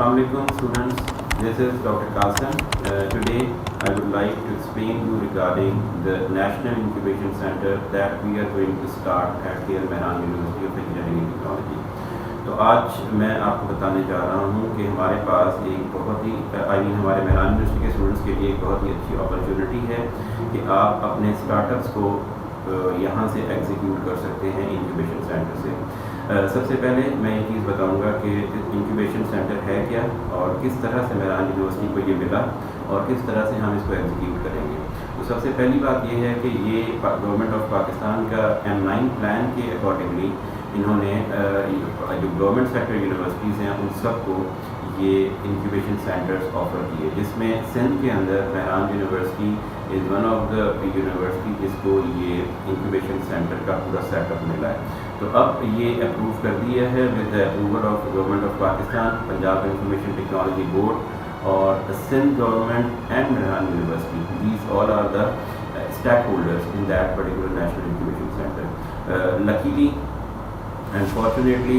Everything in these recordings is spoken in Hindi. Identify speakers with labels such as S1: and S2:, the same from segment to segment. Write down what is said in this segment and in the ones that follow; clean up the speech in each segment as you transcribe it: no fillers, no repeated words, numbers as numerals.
S1: Assalamualaikum students, this is Dr. Qasim. Today I would like to explain you regarding the National Incubation Center that we are going to start at Al Mehran University of Engineering and Technology. तो आज मैं आपको बताने जा रहा हूँ कि हमारे पास एक बहुत ही हमारे मेहरान यूनिवर्सिटी के स्टूडेंट्स के लिए एक बहुत ही अच्छी अपॉर्चुनिटी है कि आप अपने स्टार्टअप्स को यहाँ से एग्जीक्यूट कर सकते हैं इंक्यूबेशन सेंटर से। सबसे पहले मैं ये चीज़ बताऊंगा कि इंक्यूबेशन सेंटर है क्या और किस तरह से मेहरान यूनिवर्सिटी को ये मिला और किस तरह से हम इसको एग्जीक्यूट करेंगे। तो सबसे पहली बात ये है कि ये गवर्नमेंट ऑफ पाकिस्तान का M9 प्लान के अकॉर्डिंगली इन्होंने जो गवर्नमेंट सेक्टर यूनिवर्सिटीज़ हैं उन सबको ये इंक्यूबेशन सेंटर्स ऑफर किए, जिसमें सिंध के अंदर Mehran university is one of the university जिसको ये इंक्यूबेशन सेंटर का पूरा सेटअप मिला है। तो अब ये अप्रूव कर दिया है with the approval of government of Pakistan, Punjab information technology board और Sindh government and Mehran university. These all are the stakeholders in that particular national incubation centre. Luckily and fortunately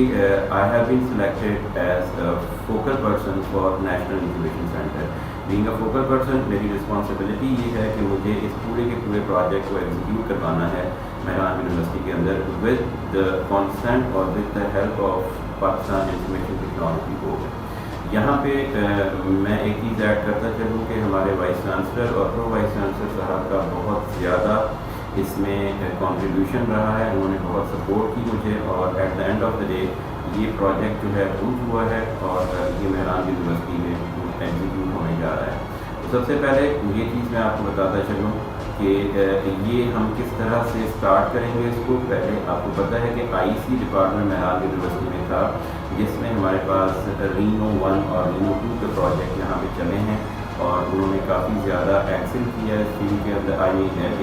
S1: I have been selected as a focal person for National Incubation Center. Being a focal person, मेरी रिस्पॉन्सिबिलिटी ये है कि मुझे इस पूरे के पूरे प्रोजेक्ट को एग्जीक्यूट करवाना है मेहरान यूनिवर्सिटी के अंदर विद द कंसेंट और with the help of Pakistan information technology board. यहाँ पे मैं एक चीज़ ऐड करता चलूँ कि हमारे वाइस चांसलर और प्रो वाइस चांसलर साहब का बहुत ज़्यादा इसमें कंट्रीब्यूशन रहा है। उन्होंने बहुत सपोर्ट की मुझे और eight the end of the day ये प्रोजेक्ट जो है अप्रूव हुआ है और ये मेहरान यूनिवर्सिटी में एग्जीक्यूट होने जा रहा है। तो सबसे पहले ये चीज़ मैं आपको बताता चलूँ कि ये हम किस तरह से स्टार्ट करेंगे इसको। पहले आपको पता है कि IC डिपार्टमेंट मेहरान यूनिवर्सिटी में था, जिसमें हमारे पास रीनो 1 और रीनो 2 के प्रोजेक्ट यहाँ पे चले हैं और उन्होंने काफ़ी ज़्यादा एक्सेल किया है इस फील्ड के अंदर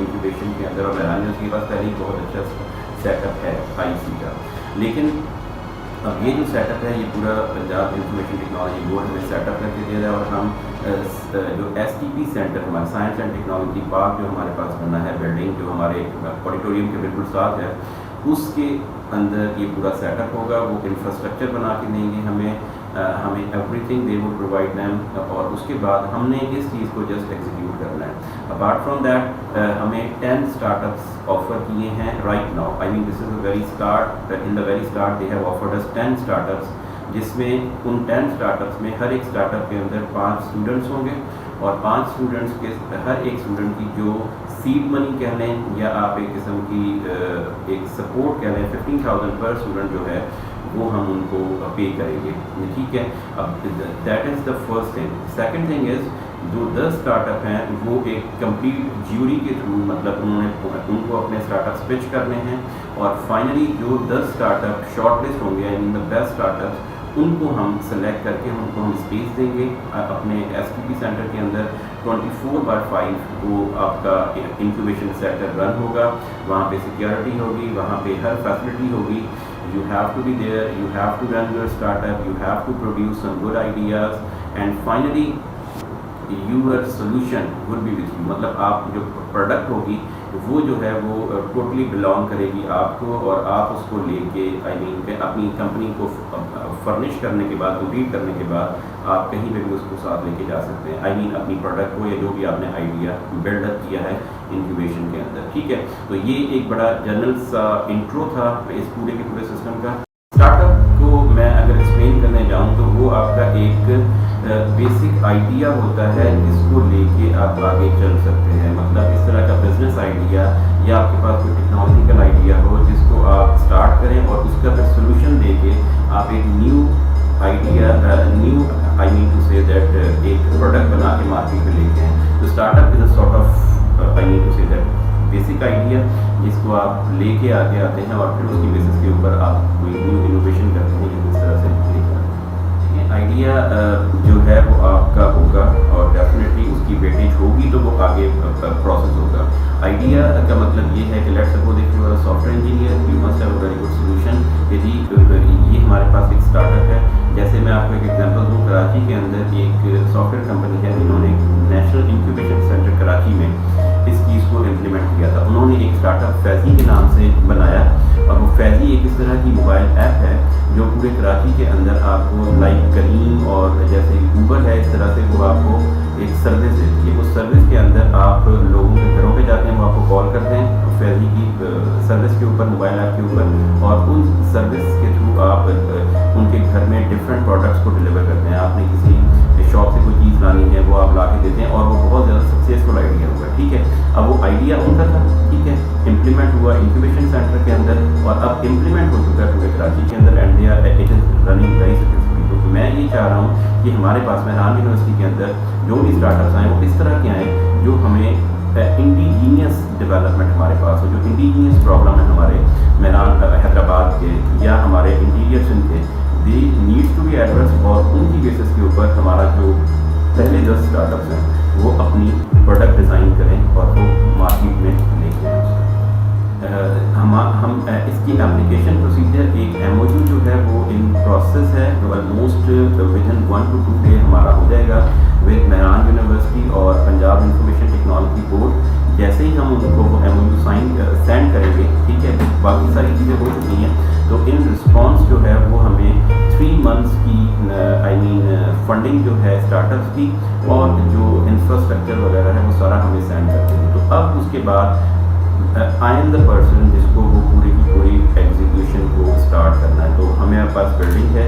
S1: इंक्यूबेशन के अंदर। और मेहरान यूनिवर्सिटी के पास पहले ही बहुत अच्छा सेटअप है IC का। लेकिन अब ये जो सेटअप है ये पूरा पंजाब इंफॉर्मेशन टेक्नोलॉजी बोर्ड में सेटअप करके दिया जाए और हम जो STP सेंटर हमारा साइंस एंड टेक्नोलॉजी पार्क जो हमारे पास बना है बिल्डिंग जो हमारे ऑडिटोरियम के बिल्कुल साथ है, उसके अंदर ये पूरा सेटअप होगा। वो इंफ्रास्ट्रक्चर बना के देंगे हमें everything they would provide them और उसके बाद हमने इस चीज़ को जस्ट एग्जीक्यूट करना है। अपार्ट फ्रॉम दैट हमें 10 स्टार्टअप्स ऑफर किए हैं right now. I mean this is the very start, in the very start they have offered us 10 startups, जिसमें उन 10 स्टार्टअप्स में हर एक स्टार्टअप के अंदर 5 स्टूडेंट्स होंगे और 5 स्टूडेंट्स के हर एक स्टूडेंट की जो सीड मनी कह लें या आप एक किस्म की एक सपोर्ट कह लें 15,000 पर स्टूडेंट जो है वो हम उनको पे करेंगे, ठीक है। अब that is the first thing. Second thing is जो 10 स्टार्टअप हैं वो एक कंप्लीट ज्यूरी के थ्रू मतलब उनको अपने स्टार्टअप्स पिच करने हैं और फाइनली जो 10 स्टार्टअप शॉर्टलिस्ट होंगे I mean the best startups उनको हम सेलेक्ट करके उनको हम स्पेस देंगे अपने STP सेंटर के अंदर। 24/5 वो आपका इंक्यूबेशन सेंटर रन होगा, वहाँ पे सिक्योरिटी होगी, वहाँ पे हर फैसिलिटी होगी। You have to be there, you have to run your startup, you have to produce some good ideas and finally your solution would be with you। मतलब आप जो प्रोडक्ट होगी वो जो है वो टोटली बिलोंग करेगी आपको और आप उसको लेके आई मीन अपनी कंपनी को फर्निश करने के बाद कंप्लीट करने के बाद आप कहीं पे भी उसको साथ लेके जा सकते हैं। आई मीन अपनी प्रोडक्ट को या जो भी आपने आइडिया बिल्डअप किया है इंक्यूबेशन के अंदर, ठीक है। तो ये एक बड़ा जनरल सा इंट्रो था इस पूरे के पूरे सिस्टम का। स्टार्टअप को मैं अगर एक्सप्लेन करने जाऊँ तो वो आपका एक बेसिक आइडिया होता है जिसको लेके आप आगे चल सकते हैं। मतलब इस तरह का बिजनेस आइडिया या आपके पास कोई टेक्नोलॉजिकल आइडिया हो जिसको आप स्टार्ट करें और उसका फिर सोल्यूशन देके आप एक new idea new I mean to say that एक प्रोडक्ट बना के मार्केट में लेके आए। तो startup is a sort of I mean to say that basic idea जिसको आप लेके आगे आते हैं और फिर उसकी बेसिस के ऊपर आप कोई न्यू इनोवेशन करते हैं जिस तरह से आइडिया जो है वो आपका होगा और डेफिनेटली उसकी वेटेज होगी तो वो आगे प्रोसेस होगा। आइडिया का मतलब ये है कि let's suppose if you are a software engineer you must have a very good solution. यदि ये हमारे पास एक स्टार्टअप है, जैसे मैं आपको एक एग्जांपल दूँ, कराची के अंदर एक सॉफ्टवेयर कंपनी है जिन्होंने नेशनल इंक्यूबेशन सेंटर कराची में इस चीज़ को इम्प्लीमेंट किया था। उन्होंने एक स्टार्टअप फैजी के नाम से बनाया और वो फैजी एक इस तरह की मोबाइल ऐप है जो पूरे कराची के अंदर आपको लाइक करीम और एक सर्विस देती है। उस सर्विस के अंदर आप लोगों के घरों पे जाते हैं, वो आपको कॉल करते हैं फैजी की सर्विस के ऊपर, मोबाइल ऐप के ऊपर, और उन सर्विस के थ्रू आप उनके घर में डिफरेंट प्रोडक्ट्स को डिलीवर करते हैं। आपने किसी शॉप से कोई चीज़ लानी है, वो आप ला के देते हैं, और वो बहुत ज़्यादा सक्सेसफुल आइडिया हुआ, ठीक है। अब वो आइडिया उनका था, ठीक है, इम्प्लीमेंट हुआ इंक्यूबेशन सेंटर के अंदर, और अब इम्प्लीमेंट हो चुका है पूरे कराची के अंदर, and they are it is running very successfully. तो मैं ये चाह रहा हूँ कि हमारे पास मेहरान यूनिवर्सिटी के अंदर जो भी स्टार्टअप्स आए वो इस तरह के आएँ जो हमें इंडिजीनियस डेवलपमेंट हमारे पास हो, जो इंडिजीनियस प्रॉब्लम है हमारे मेहरान हैदराबाद के या हमारे इंटीरियर्स के, they needs to be address, और उनकी बेसिस के ऊपर हमारा जो पहले 10 स्टार्टअप्स हैं वो अपनी प्रोडक्ट डिज़ाइन करें और वो मार्केट में लेके आएँ। हम इसकी एप्लीकेशन प्रोसीजर एक MOU जो है वो इन प्रोसेस है, जो almost with in 1 to 2 day हमारा हो जाएगा विद मेहरान यूनिवर्सिटी और पंजाब इंफॉर्मेशन टेक्नोलॉजी बोर्ड। जैसे ही हम उनको वो MOU सेंड करेंगे, ठीक है, बाकी सारी चीज़ें हो चुकी हैं, तो इन रिस्पॉन्स जो है वो हमें 3 months की फंडिंग जो है स्टार्टअप्स की और जो इंफ्रास्ट्रक्चर वगैरह है वो सारा हमें सेंड कर देंगे। तो अब उसके बाद आई एम द पर्सन जिसको वो पूरी की पूरी एग्जीक्यूशन को स्टार्ट करना है। तो हमारे पास बिल्डिंग है,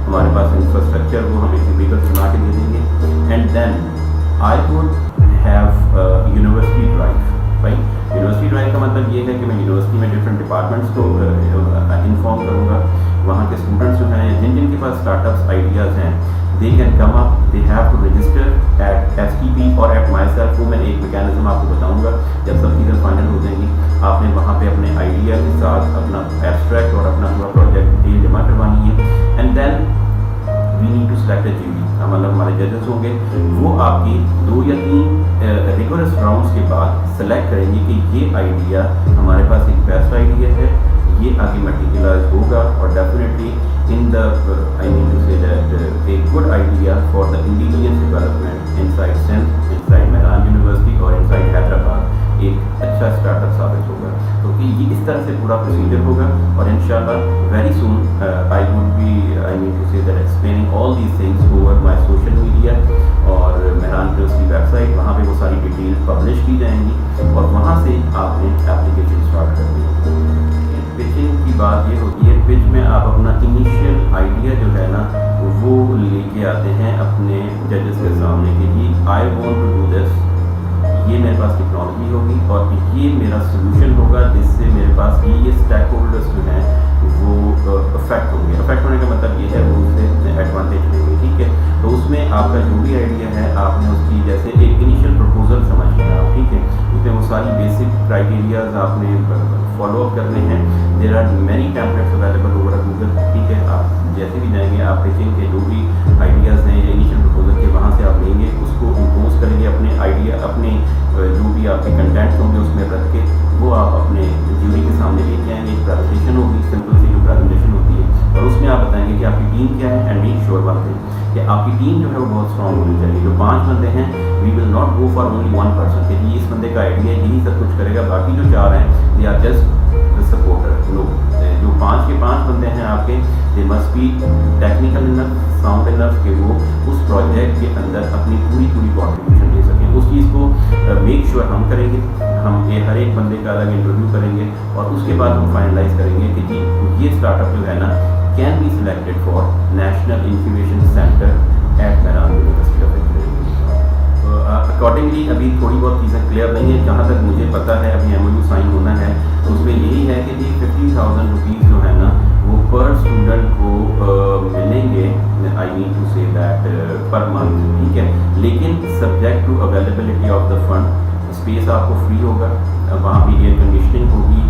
S1: हमारे पास इंफ्रास्ट्रक्चर, वो हमें क्यूबिकल्स बना के दे देंगे, and then I would have university drive. भाई यूनिवर्सिटी ड्राइव का मतलब ये है कि मैं यूनिवर्सिटी में डिफरेंट डिपार्टमेंट्स को इन्फॉर्म करूँगा। वहाँ के स्टूडेंट्स जो हैं, जिन जिन के पास स्टार्टअप्स आइडियाज़ हैं, they can come up, they have to register at STP और एट माई सेल्फ। वो मैं एक मैकेनिज्म आपको बताऊंगा जब सब चीज़ें फाइनल हो जाएंगी। आपने वहाँ पे अपने आइडिया के साथ अपना एब्स्ट्रैक्ट और अपना पूरा प्रोजेक्ट डिटेल जमा करवानी है, and then we need to select a jury. मतलब हमारे जजेस होंगे, वो आपकी 2 या 3 रिगोरस राउंड्स के बाद सेलेक्ट करेंगे कि ये आइडिया हमारे पास एक बेस्ट आइडिया है, ये आगे मटेरियलाइज होगा, और definitely in the I mean to say that a good idea for the indigenous development inside Sindh, inside Mehran University और inside हैदराबाद एक अच्छा स्टार्टअप साबित होगा। तो ये इस तरह से पूरा प्रोसीजर होगा, और इंशाल्लाह very soon I would be I mean to say that explaining all these things over my social media और मेहरान यूनिवर्सिटी वेबसाइट। वहाँ पे वो सारी डिटेल पब्लिश की जाएंगी, और वहाँ से आपने एप्लीकेशन स्टार्ट कर दी। पिचिंग की बात ये होती है, पिच में आप अपना इनिशियल आइडिया जो है ना वो लेके आते हैं अपने जजेस के सामने कि जी I want to do this, ये मेरे पास टेक्नोलॉजी होगी और ये मेरा सोल्यूशन होगा जिससे मेरे पास ये स्टेक होल्डर्स जो हैं वो अफेक्ट होंगे। अफेक्ट होने का मतलब ये है वो उससे एडवांटेज लेंगे, ठीक है। तो उसमें आपका जो भी आइडिया है आपने उसकी जैसे एक इनिशियल प्रपोजल समझिए आप, ठीक है, उसमें वो सारी बेसिक क्राइटेरियाज आपने फॉलो अप करने हैं। There are many templates available over Google, ठीक है। आप जैसे भी जाएंगे आप पिचिंग के जो भी आइडियाज़ हैं या इनिशियल प्रपोजल के वहाँ से आप लेंगे, उसको इम्पोज करेंगे अपने आइडिया, अपने जो भी आपके कंटेंट्स होंगे उसमें रख के वो आप अपने ज्यूरी के सामने लेके आएंगे। एक प्रेजेंटेशन होगी, सिंपल सी जो प्रेजेंटेशन होती है, और उसमें आप बताएंगे कि आपकी टीम क्या है, and make sure one thing कि आपकी टीम जो है वो बहुत स्ट्रॉन्ग होनी चाहिए। जो 5 बंदे हैं, we will not go for only 1 person कि ये इस बंदे का आइडिया यही सब कुछ करेगा, बाकी जो 4 हैं they are just the supporter. No, जो 5 के 5 बंदे हैं आपके, they must be technical enough, sound enough कि वो उस प्रोजेक्ट के अंदर अपनी पूरी कॉन्ट्रीब्यूशन दे सकें। उस चीज़ को मेक श्योर हम करेंगे, हम हर एक बंदे का अलग इंटरव्यू करेंगे, और उसके बाद हम फाइनलाइज करेंगे कि जी ये स्टार्टअप जो है ना can be selected for national incubation centre at Mehran university of engineering. Accordingly अभी थोड़ी बहुत चीज़ें क्लियर नहीं है, जहाँ तक मुझे पता है अभी MOU साइन होना है, तो उसमें यही है कि जी 50,000 रुपीज़ जो है ना वो पर स्टूडेंट को मिलेंगे, I mean to say that per month, ठीक है। लेकिन subject to availability of the fund, space आपको फ्री होगा, वहाँ पे एयर कंडीशनिंग होगी,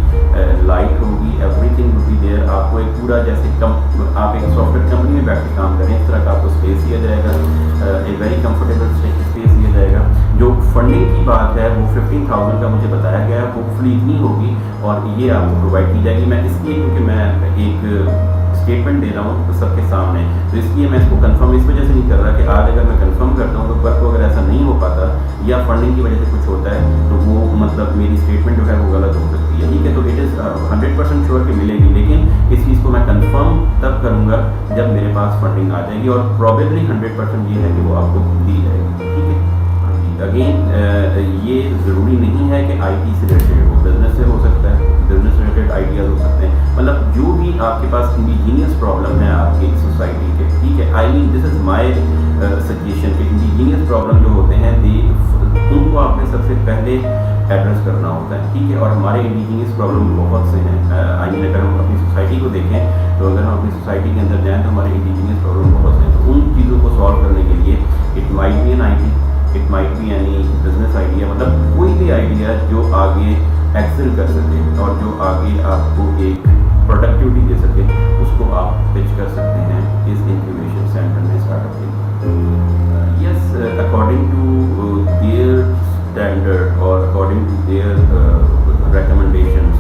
S1: लाइट होगी, एवरीथिंग विल बी देयर। आपको एक पूरा जैसे आप एक सॉफ्टवेयर कंपनी में बैठ के काम करें इस तरह का आपको स्पेस दिया जाएगा, एक वेरी कंफर्टेबल स्पेस दिया जाएगा। जो फंडिंग की बात है वो 15,000 का मुझे बताया गया है, होपफुली इतनी होगी और ये आपको प्रोवाइड की जाएगी। मैं इसलिए क्योंकि मैं एक स्टेटमेंट दे रहा हूँ सबके सामने, तो इसलिए मैं इसको कंफर्म इस वजह से नहीं कर रहा कि आज अगर मैं कंफर्म करता हूँ तो कल को अगर ऐसा नहीं हो पाता या फंडिंग की वजह से कुछ होता है तो वो मतलब मेरी स्टेटमेंट जो है वो गलत हो सकती है, ठीक है। तो इट इज़ 100% श्योर कि मिलेगी, लेकिन इस चीज़ को मैं कंफर्म तब करूँगा जब मेरे पास फंडिंग आ जाएगी, और प्रॉबेबली 100% ये है कि वो आपको दी जाएगी, ठीक है। अगेन ये ज़रूरी नहीं है कि IT से रिलेटेड हो, बिज़नेस से हो सकता है, बिज़नेस रिलेटेड आइडियाज़ हो सकते हैं, मतलब जो भी आपके पास इंडिजीनियस प्रॉब्लम है आपकी सोसाइटी के, ठीक है। I mean this is my suggestion कि इंडिजीनियस प्रॉब्लम जो होते हैं उनको आपने सबसे पहले एड्रेस करना होता है, ठीक है। और हमारे इंडिजीनियस प्रॉब्लम बहुत से हैं। आई मीन अगर हम अपनी सोसाइटी को देखें तो अगर हम अपनी सोसाइटी के अंदर जाएँ तो हमारे इंडिजीनियस प्रॉब्लम बहुत से हैं। तो उन चीज़ों को सॉल्व करने के लिए it might be an IT, it might be any business idea, मतलब कोई भी आइडिया जो आगे एक्सेल कर सके और जो आगे आपको एक प्रोडक्टिविटी दे सके, उसको आप पिच कर सकते हैं इस इंक्यूबेशन सेंटर में, स्टार्टअप के। Yes, according to their standard और अकॉर्डिंग टू देयर रिकमेंडेशंस,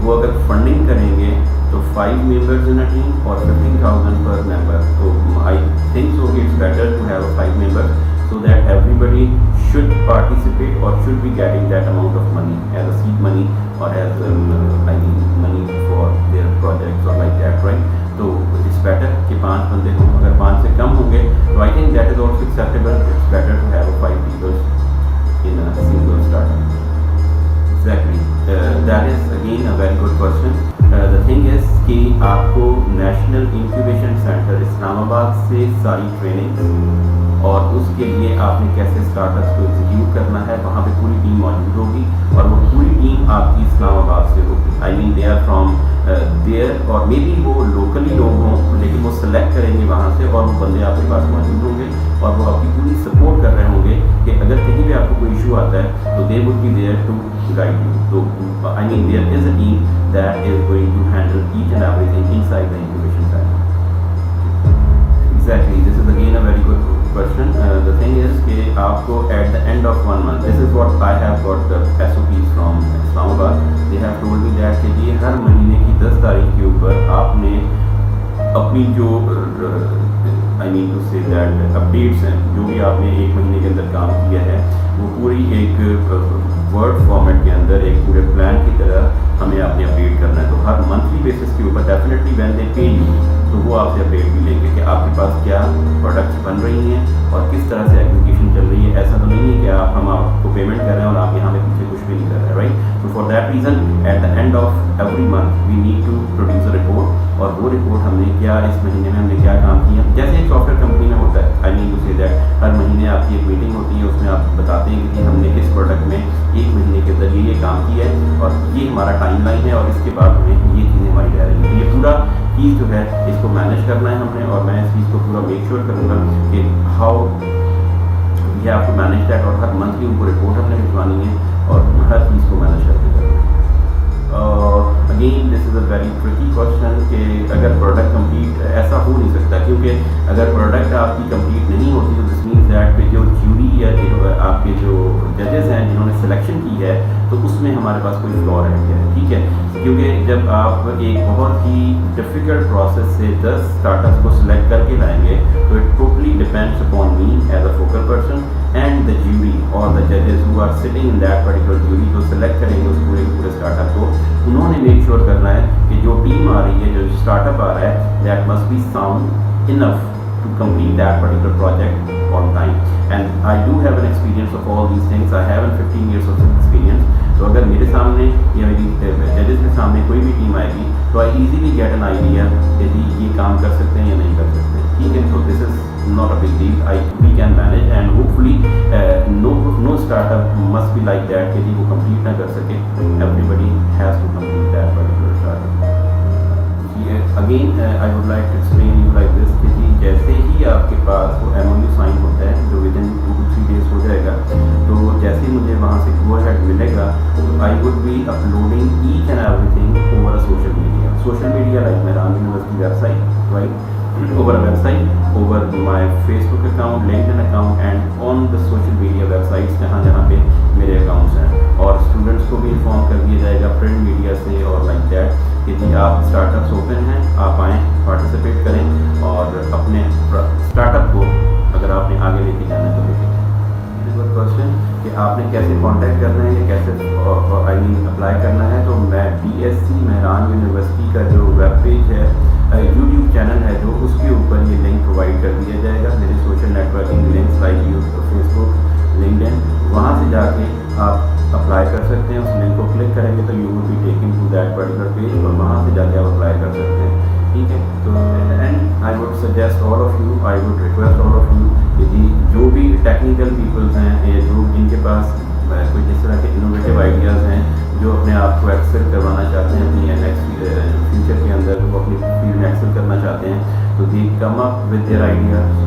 S1: वो अगर फंडिंग करेंगे तो 5 मेंबर्स इन अ टीम और 15,000 पर मेंबर। तो I think so it's better to have 5 members so that everybody should participate or should be getting that amount of money as a seed money or as I mean money for their projects or like that, right? तो it's better कि 5 बंदे हों। अगर 5 से कम होंगे तो I think that is also acceptable. It's better to have 5 people in a single startup. Exactly. That is again a very good question. The thing is कि आपको नेशनल इंक्यूबेशन सेंटर इस्लामाबाद से सारी ट्रेनिंग और उसके लिए आपने कैसे स्टार्टअप्स को एग्जीक्यूट करना है, वहाँ पे पूरी टीम मौजूद होगी और वो पूरी टीम आपकी इस्लामाबाद से होगी। I mean they are from there, और मे बी वो लोकली लोग हों लेकिन वो सेलेक्ट करेंगे वहाँ से और वो बंदे आपके पास मौजूद होंगे और वो आपकी पूरी सपोर्ट कर रहे होंगे कि अगर कहीं भी आपको कोई इशू आता है तो they would be there to guide you. तो I mean there is a team that is going to handle each and everything inside the incubation center. Exactly, this is again a very good question. The thing is कि आपको at the end of 1 month, this is what I have got the SOPs from Islamabad. They have told me that कि ये हर महीने की 10 तारीख के ऊपर आपने अपनी जो I mean to say that updates हैं, जो भी आपने 1 महीने के अंदर काम किया है, वो पूरी एक वर्ड फॉर्मेट के अंदर एक पूरे प्लान की तरह हमें आपने अपडेट करना है। तो हर मंथली बेसिस के ऊपर डेफिनेटली व्हेन दे पे यू, तो वो आपसे अपडेट भी लेंगे कि आपके पास क्या प्रोडक्ट्स बन रही हैं और किस तरह से एग्जीक्यूशन चल रही है। ऐसा तो नहीं है कि हम आपको पेमेंट कर रहे हैं और आप यहाँ पे पीछे कुछ भी नहीं कर रहे हैं, राइट। तो for that reason at the end of every month we need to produce a report, और वो रिपोर्ट हमने क्या इस महीने में हमने क्या काम किया, जैसे एक सॉफ्टवेयर कंपनी में होता है। I mean to say that हर महीने आपकी एक मीटिंग होती है, उसमें आप बताते हैं कि हमने इस प्रोडक्ट में 1 महीने के अंदर ये काम किया है और ये हमारा टाइमलाइन है और इसके बाद हमें ये चीज़ें हमारी रह रही हैं। ये पूरा चीज़ जो है इसको मैनेज करना है हमने, और मैं इस चीज़ को पूरा मेक श्योर करूँगा कि how we have to manage that, और हर मंथ की उनको रिपोर्ट हमने भिजवानी है और हर चीज़ को मैनेज करते करना है। Again this is a very tricky question कि अगर प्रोडक्ट कंप्लीट, ऐसा हो नहीं सकता, क्योंकि अगर प्रोडक्ट आपकी कंप्लीट नहीं होती तो दिस मीन्स दैट पे जो ज्यूरी या आपके जो जजेस हैं जिन्होंने सिलेक्शन की है तो उसमें हमारे पास कोई फ्लॉ रह गया है, ठीक है। क्योंकि जब आप एक बहुत ही डिफ़िकल्ट प्रोसेस से 10 स्टार्टअप्स को सिलेक्ट करके लाएंगे तो it totally depends upon me as a focal person and the jury और द जजेस who are sitting in that particular jury, जो सिलेक्ट करेंगे उस पूरे स्टार्टअप को। उन्होंने मेक श्योर करना है कि जो टीम आ रही है, जो स्टार्टअप आ रहा है, that must be sound enough to complete that particular project on time. And I do have an experience of all these things. I have 15 years of experience. तो अगर मेरे सामने या मेरी जजेस के सामने कोई भी टीम आएगी तो आई इजीली गेट एन आइडिया यदि ये काम कर सकते हैं या नहीं कर सकते हैं, ठीक है। तो this is not a big deal, we can manage and hopefully no startup must be like that यदि वो कंप्लीट ना कर सके। Everybody has to complete that particular startup. Again I would like to explain you like this कि जैसे ही आपके पास वो MOU साइन होता है जो विद इन 2 to 3 days हो जाएगा, तो जैसे ही मुझे वहाँ से गो अहेड मिलेगा तो आई would be uploading each and everything over a social media like Mehran university website, right, over a website, over my Facebook account, LinkedIn account and on the social media websites जहाँ पे मेरे अकाउंट्स हैं, और स्टूडेंट्स को भी इन्फॉर्म कर दिया जाएगा प्रिंट मीडिया से और लाइक दैट कि आप स्टार्टअप्स ओपन हैं, आप आएँ, पार्टिसिपेट करें और अपने स्टार्टअप को अगर आपने आगे लेके जाना है तो लेके जाएं। क्वेश्चन कि आपने कैसे कांटेक्ट करना है या कैसे आई मीन अप्लाई करना है, तो मैं BSc मेहरान यूनिवर्सिटी का जो वेब पेज है, यूट्यूब चैनल है जो, उसके ऊपर ये लिंक प्रोवाइड कर दिया जाएगा। मेरे social networking links like Facebook, LinkedIn, click करेंगे तो you will be taking to that particular page और वहाँ से जाके आप अप्लाई कर सकते हैं, ठीक है। तो and I would suggest all of you, I would request all of you यदि जो भी टेक्निकल पीपल्स हैं या जो जिनके पास कोई जिस तरह के इनोवेटिव आइडियाज़ हैं, जो अपने आप को एक्सेल करवाना चाहते हैं अपनी नेक्स्ट फ्यूचर के अंदर, वो अपनी फील्ड में एक्सेल करना चाहते हैं, तो they come up with their ideas,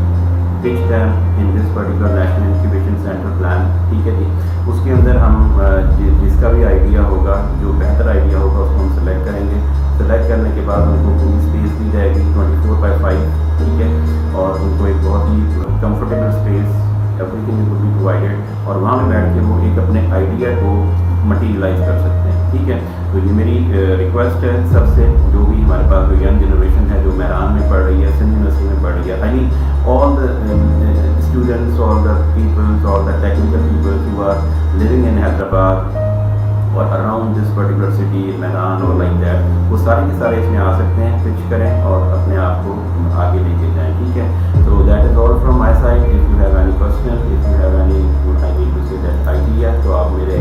S1: pitch them in this particular national incubation centre plan, ठीक है जी। उसके अंदर हम जिसका भी आइडिया होगा, जो बेहतर आइडिया होगा, उसको हम सेलेक्ट करेंगे। सेलेक्ट करने के बाद उनको पूरी स्पेस दी जाएगी 24/5, ठीक है, और उनको एक बहुत ही comfortable space, everything will be provided, और वहाँ पे बैठ के वो एक अपने आइडिया को मटीरियलाइज कर सकते हैं, ठीक है। तो ये मेरी रिक्वेस्ट है सबसे, जो भी हमारे पास जो यंग जनरेशन है जो मेहरान में पढ़ रही है, सिंध यूनिवर्सिटी में पढ़ रही है, I mean all the students, all the peoples, all the technical peoples who are living in Hyderabad और around this particular city, Mehran और लाइक दैट, वो सारे के सारे इसमें आ सकते हैं, पिच करें और अपने आप को आगे लेके जाएं, ठीक है। तो that is all from my side. If you have any question, if you have any I need to say that idea, तो आप मेरे